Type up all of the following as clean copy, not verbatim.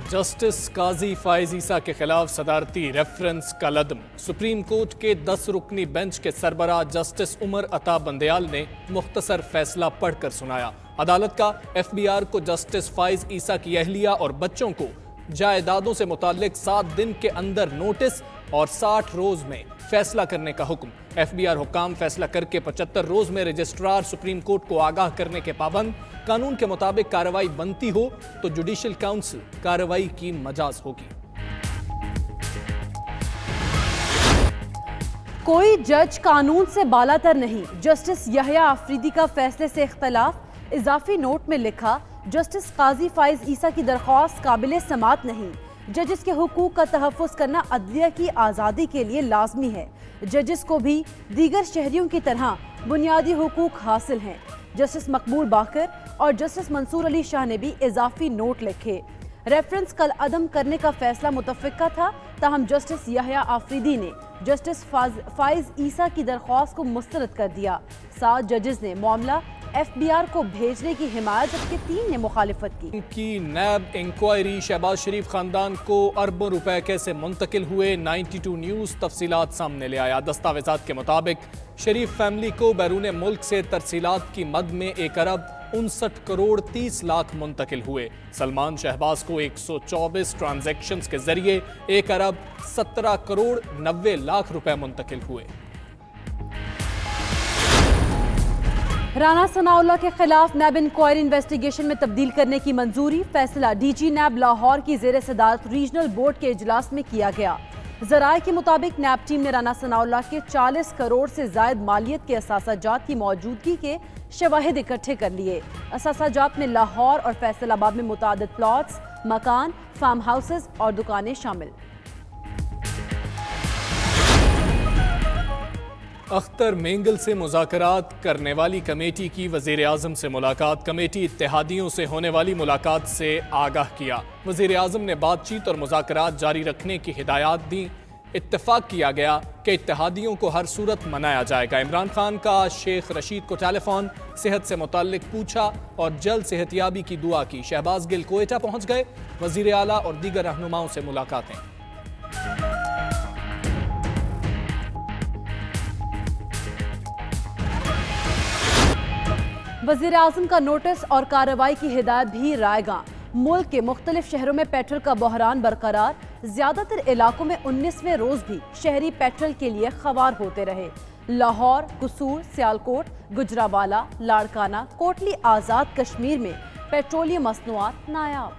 Justice काजी फाइज ईसा के खिलाफ सदारती reference का लदम। सुप्रीम कोर्ट के 10 रुकनी बेंच के सरबराह जस्टिस उमर अता बंदयाल ने मुख्तसर फैसला पढ़कर सुनाया। अदालत का एफबीआर को जस्टिस फाइज ईसा की अहलिया और बच्चों को जायदादों से मुताल्लिक 7 दिन के अंदर नोटिस और 60 रोज में फैसला करने का हुक्म। एफबीआर हुक्काम फैसला करके 75 रोज में रजिस्ट्रार सुप्रीम कोर्ट को आगाह करने के पाबंद। कानून के मुताबिक कार्रवाई बनती हो तो जुडिशल काउंसिल कार्रवाई की मजाज होगी। कोई जज कानून से बालातर नहीं, जस्टिस यहया आफरीदी का फैसले से इख्तलाफ। इजाफी नोट में लिखा, जस्टिस काजी फाइज ईसा की दरख्वास्त काबिल समात नहीं। जजेस के हुकूक का तहफ़्फ़ुज़ करना अदलिया की आज़ादी के लिए लाजमी है। जजेस को भी दीगर शहरियों की तरह बुनियादी हुकूक हासिल हैं। जस्टिस मकबूल बाकर और जस्टिस मंसूर अली शाह ने भी इजाफी नोट लिखे। रेफरेंस कल अदम करने का फैसला मुतफ़िका था, ताहम जस्टिस यहया आफरीदी ने जस्टिस फाइज ईसा की दरख्वास्त को मुस्तरद कर दिया। 7 जजेस ने मामला एफबीआर को भेजने की हिमायत, जबकि 3 ने मुखालिफत की। नैब इंक्वायरी शहबाज शरीफ खानदान को अरबों रुपए कैसे मुंतकिल हुए, 92 न्यूज़ तफसीलात सामने ले आया। दस्तावेजात के मुताबिक शरीफ फैमिली को बैरून मुल्क से तरसीलात की मद में 1 अरब 59 करोड़ 30 लाख मुंतकिल हुए। सलमान शहबाज को 124 ट्रांजैक्शंस के जरिए 1 अरब 17 करोड़ 90 लाख रुपए मुंतकिल हुए। राना सनाउल्लाह के खिलाफ नैब इंक्वायरी इन्वेस्टिगेशन में तब्दील करने की मंजूरी। फैसला डीजी नैब लाहौर की ज़ेर सदारत रीजनल बोर्ड के इजलास में किया गया। ज़राए के मुताबिक नैब टीम ने राना सनाउल्लाह के 40 करोड़ से जायद मालियत के असासाजात की मौजूदगी के शवाहिद इकट्ठे कर लिए। असासाजात में लाहौर और फैसलाबाद में मुतादिद प्लॉट्स, मकान, फार्म हाउसेज और दुकानें शामिल। अख्तर मेंगल से मुज़ाकरात करने वाली कमेटी की वज़ीर आज़म से मुलाकात। कमेटी इत्तेहादियों से होने वाली मुलाकात से आगाह किया। वज़ीर आज़म ने बातचीत और मुज़ाकरात जारी रखने की हिदायत दी। इत्तेफाक किया गया कि इत्तेहादियों को हर सूरत मनाया जाएगा। इमरान खान का शेख रशीद को टेलीफोन, सेहत से मुताल्लिक पूछा और जल्द सेहतियाबी की दुआ की। शहबाज गिल कोयटा पहुँच गए। वज़ीर आला और दीगर रहनुमाओं से मुलाकातें। वज़ीर आज़म का नोटिस और कार्रवाई की हिदायत भी रायगां। मुल्क के मुख्तलिफ शहरों में पेट्रोल का बहरान बरकरार। ज्यादातर इलाकों में 19वें रोज भी शहरी पेट्रोल के लिए खवार होते रहे। लाहौर, कसूर, सियालकोट, गुजरावाला, लाड़काना, कोटली आज़ाद कश्मीर में पेट्रोलियम मसनूआत नायाब।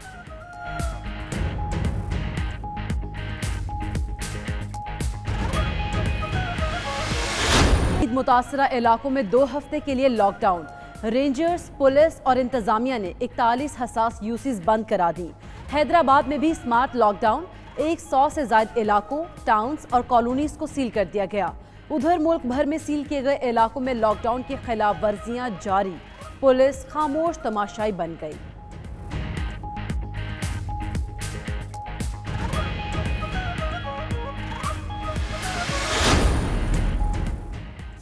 ईद मुतासरा इलाकों में 2 हफ्ते के लिए लॉकडाउन। रेंजर्स, पुलिस और इंतजामिया ने 41 हसास यूसीज बंद करा दी। हैदराबाद में भी स्मार्ट लॉकडाउन। 100 से ज्यादा इलाकों, टाउन्स और कॉलोनीज को सील कर दिया गया। उधर मुल्क भर में सील किए गए इलाकों में लॉकडाउन की खिलाफ वर्जियां जारी। पुलिस खामोश तमाशाई बन गई।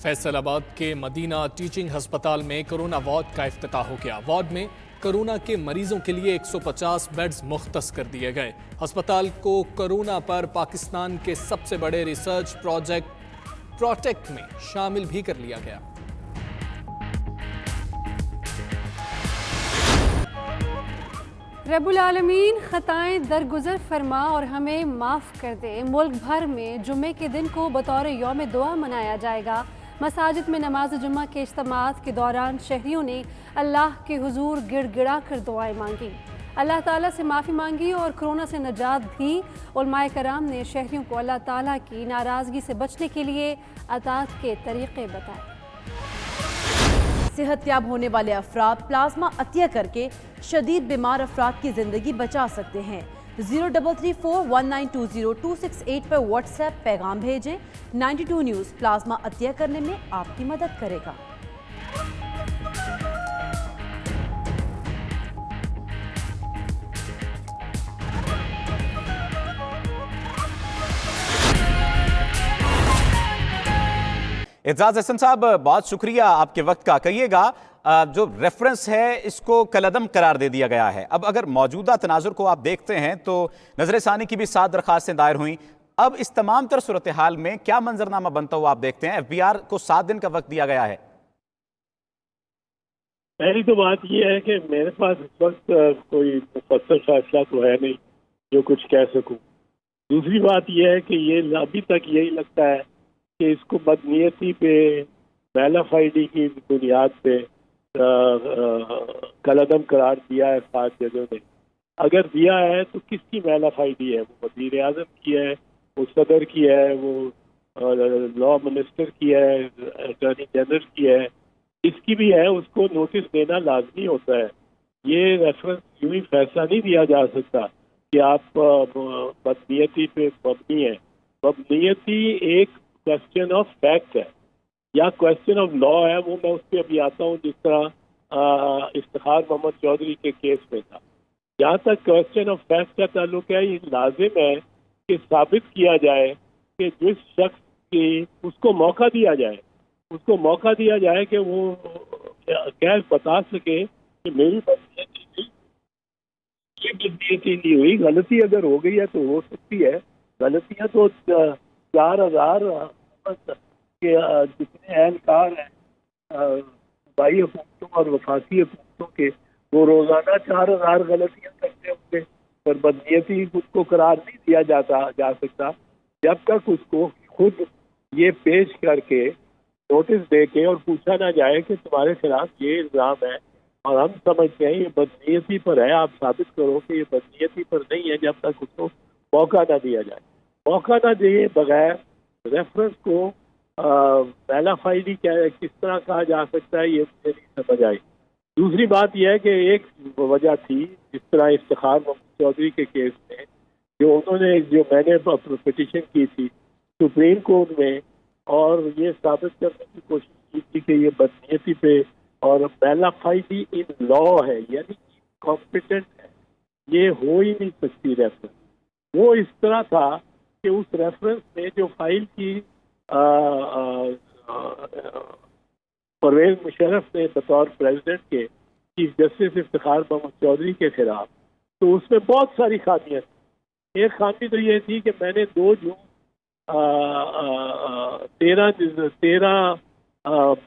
फैसलाबाद के मदीना टीचिंग हस्पताल में कोरोना वार्ड का इफ्तिताह हो गया। वार्ड में कोरोना के मरीजों के लिए 150 बेड्स मुख्तस कर दिए गए। अस्पताल को कोरोना पर पाकिस्तान के सबसे बड़े रिसर्च प्रोजेक्ट प्रोटेक्ट में शामिल भी कर लिया गया। रब्बुल आलमीन खताएं दरगुजर फरमा और हमें माफ़ कर दे। मुल्क भर में जुम्मे के दिन को बतौर यौम दुआ मनाया जाएगा। मसाजिद में नमाज जुम्मा के इज्तिमात के दौरान शहरियों ने अल्लाह के हुजूर गिड़गिड़ा कर दुआएं मांगी, अल्लाह ताला से माफ़ी मांगी और कोरोना से निजात भी। उलमाए कराम ने शहरियों को अल्लाह ताला की नाराज़गी से बचने के लिए अतात के तरीक़े बताए। सेहतयाब होने वाले अफराद प्लाज्मा अतिया करके शदीद बीमार अफराद की जिंदगी बचा सकते हैं। 03341920-268 पर व्हाट्सएप पैगाम भेजें। 92 न्यूज़ प्लाज्मा अतिया करने में आपकी मदद करेगा। एजाज हसन साहब, बहुत शुक्रिया आपके वक्त का। कहिएगा, جو ریفرنس ہے اس کو کالعدم قرار دے دیا گیا ہے۔ اب اگر موجودہ تناظر کو آپ دیکھتے ہیں تو نظر ثانی کی بھی 7 درخواستیں دائر ہوئیں۔ اب اس تمام تر صورتحال میں کیا منظرنامہ بنتا ہوا آپ دیکھتے ہیں؟ ایف بی آر کو 7 دن کا وقت دیا گیا ہے۔ پہلی تو بات یہ ہے کہ میرے پاس اس وقت کوئی مفصل فیصلہ تو ہے نہیں جو کچھ کہہ سکوں۔ دوسری بات یہ ہے کہ یہ ابھی تک یہی لگتا ہے کہ اس کو بدنیتی پہ میلف آئی ڈی کی بنیاد پہ کالعدم قرار دیا ہے 7 ججوں نے۔ اگر دیا ہے تو کس کی میلف آئی ڈی ہے؟ وہ وزیر اعظم کی ہے، وہ صدر کی ہے، وہ لا منسٹر کی ہے، اٹارنی جنرل کی ہے، اس کی بھی ہے۔ اس کو نوٹس دینا لازمی ہوتا ہے۔ یہ ریفرنس یوں ہی فیصلہ نہیں دیا جا سکتا کہ آپ بدنیتی پہ مبنی ہے۔ مبنیتی ایک کوشچن آف فیکٹ ہے یا کوشچن آف لا ہے، وہ میں اس پہ ابھی آتا ہوں، جس طرح افتخار محمد چودھری کے کیس میں تھا۔ جہاں تک کوشچن آف فیکٹ کا تعلق ہے، یہ لازم ہے کہ ثابت کیا جائے کہ جس شخص کی اس کو موقع دیا جائے، اس کو موقع دیا جائے کہ وہ کیا بتا سکے کہ میری بدنیتی نہیں ہوئی۔ غلطی اگر ہو گئی ہے تو ہو سکتی ہے۔ غلطیاں تو 4000 کے جتنے اہلکار ہیں بائی حکومتوں اور وفاقی حکومتوں کے، وہ روزانہ 4000 غلطیاں کرتے ہوں گے، پر بدنیتی اس کو قرار نہیں دیا جا سکتا جب تک اس کو خود یہ پیش کر کے نوٹس دے کے اور پوچھا نہ جائے کہ تمہارے خلاف یہ الزام ہے اور ہم سمجھتے ہیں یہ بدنیتی پر ہے، آپ ثابت کرو کہ یہ بدنیتی پر نہیں ہے۔ جب تک اس کو موقع نہ دیا جائے، موقع نہ دیے بغیر ریفرنس کو میلف آئی ڈی کس طرح کہا جا سکتا ہے، یہ مجھے نہیں سمجھ آئی۔ دوسری بات یہ ہے کہ ایک وجہ تھی، جس طرح افتخار محمد چودھری کے کیس میں جو میں نے پٹیشن کی تھی سپریم کورٹ میں، اور یہ ثابت کرنے کی کوشش کی تھی کہ یہ بدنیتی پہ اور میلف آئی ڈی ان لا ہے، یعنی کمپیٹنٹ ہے، یہ ہو ہی نہیں سکتی ریفرنس۔ وہ اس طرح تھا کہ اس ریفرنس میں جو فائل کی پرویز مشرف نے بطور پریزیڈنٹ کے چیف جسٹس افتخار محمد چودھری کے خلاف، تو اس میں بہت ساری خامیاں تھیں۔ ایک خامی تو یہ تھی کہ میں نے 2 جون 13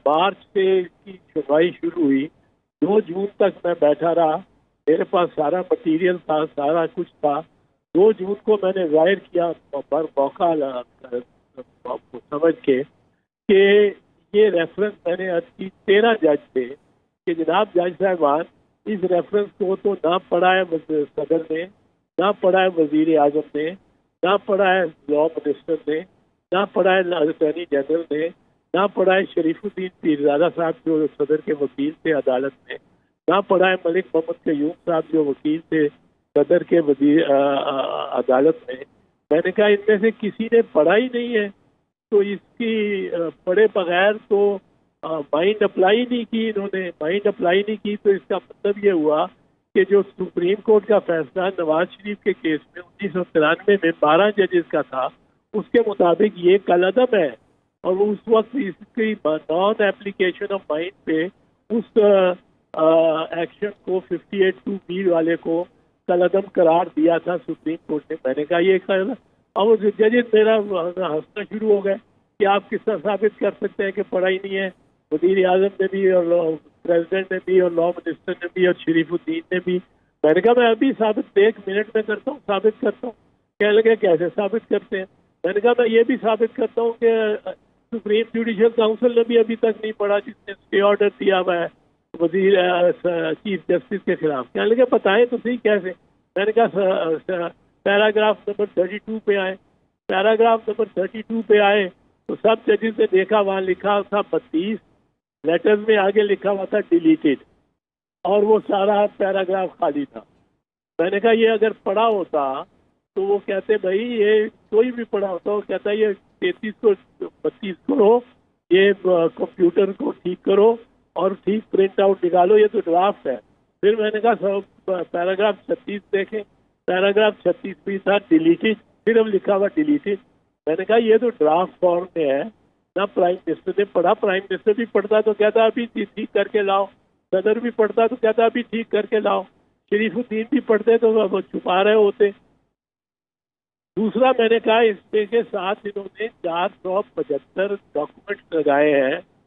مارچ سے اس کی سنوائی شروع ہوئی، 2 جون تک میں بیٹھا رہا، میرے پاس سارا مٹیریل تھا، سارا کچھ تھا۔ 2 جون کو میں نے ظاہر کیا موقع سمجھ کے کہ یہ ریفرنس میں نے عرض کی 13 جج تھے کہ جناب جج صاحبان، اس ریفرنس کو تو نہ پڑھا ہے صدر نے، نہ پڑھا ہے وزیر اعظم نے، نہ پڑھا ہے لا منسٹر نے، نہ پڑھا ہے اٹارنی جنرل نے، نہ پڑھا ہے شریف الدین پیرزادہ صاحب جو صدر کے وکیل تھے عدالت میں، نہ پڑھا ہے ملک محمد قیوم صاحب جو وکیل تھے صدر کے عدالت میں نے کہا ان میں سے کسی نے پڑھا ہی نہیں ہے، تو اس کی پڑھے بغیر تو مائنڈ اپلائی نہیں کی، انہوں نے مائنڈ اپلائی نہیں کی، تو اس کا مطلب یہ ہوا کہ جو سپریم کورٹ کا فیصلہ نواز شریف کے کیس میں 1993 میں 12 ججز کا تھا، اس کے مطابق یہ کالعدم ہے، اور اس وقت اس کی نان اپلیکیشن آف مائنڈ پہ اس ایکشن کو 58(2)B والے کو کالعدم قرار دیا تھا سپریم کورٹ نے۔ میں نے کہا یہ اور ججز میرا ہنسنا شروع ہو گئے کہ آپ کس طرح ثابت کر سکتے ہیں کہ پڑھا ہی نہیں ہے، وزیر اعظم نے بھی اور پریزیڈنٹ نے بھی اور لا منسٹر نے بھی اور شریف الدین نے بھی۔ میں نے کہا میں ابھی ثابت 1 منٹ میں کرتا ہوں، ثابت کرتا ہوں۔ کہنے لگے کیسے ثابت کرتے ہیں؟ میں نے کہا میں یہ بھی ثابت کرتا ہوں کہ سپریم جوڈیشل کاؤنسل نے بھی ابھی تک نہیں پڑھا، جس نے اسٹے آرڈر دیا ہوا ہے وزیر چیف جسٹس کے خلاف۔ کہنے لگے بتائیں تو صحیح کیسے؟ میں نے کہا پیراگراف نمبر 32 پہ آئے، پیراگراف نمبر 32 پہ آئے تو سب ججز نے دیکھا وہاں لکھا تھا 32 لیٹرز میں آگے لکھا ہوا تھا ڈیلیٹڈ، اور وہ سارا پیراگراف خالی تھا۔ میں نے کہا یہ اگر پڑھا ہوتا تو وہ کہتے بھائی یہ کوئی بھی پڑھا ہوتا، وہ کہتا ہے یہ 33 کو 32 کرو، یہ کمپیوٹر کو ٹھیک کرو اور ٹھیک پرنٹ آؤٹ نکالو، یہ تو ڈرافٹ ہے۔ پھر میں نے کہا پیراگراف 36 دیکھیں، پیراگراف 36 بھی تھا ڈیلیٹڈ، پھر اب لکھا ہوا ڈیلیٹڈ۔ میں نے کہا یہ تو ڈرافٹ فارم میں ہے، نہ پرائم منسٹر نے پڑھا، پرائم منسٹر بھی پڑھتا تو کہتا ابھی ٹھیک کر کے لاؤ، सदर भी पढ़ता तो कहता अभी ठीक करके लाओ, शरीफुद्दीन भी पढ़ते तो वो छुपा रहे होते। दूसरा मैंने कहा इसके के साथ इन्होंने 475 डॉक्यूमेंट्स लगाए हैं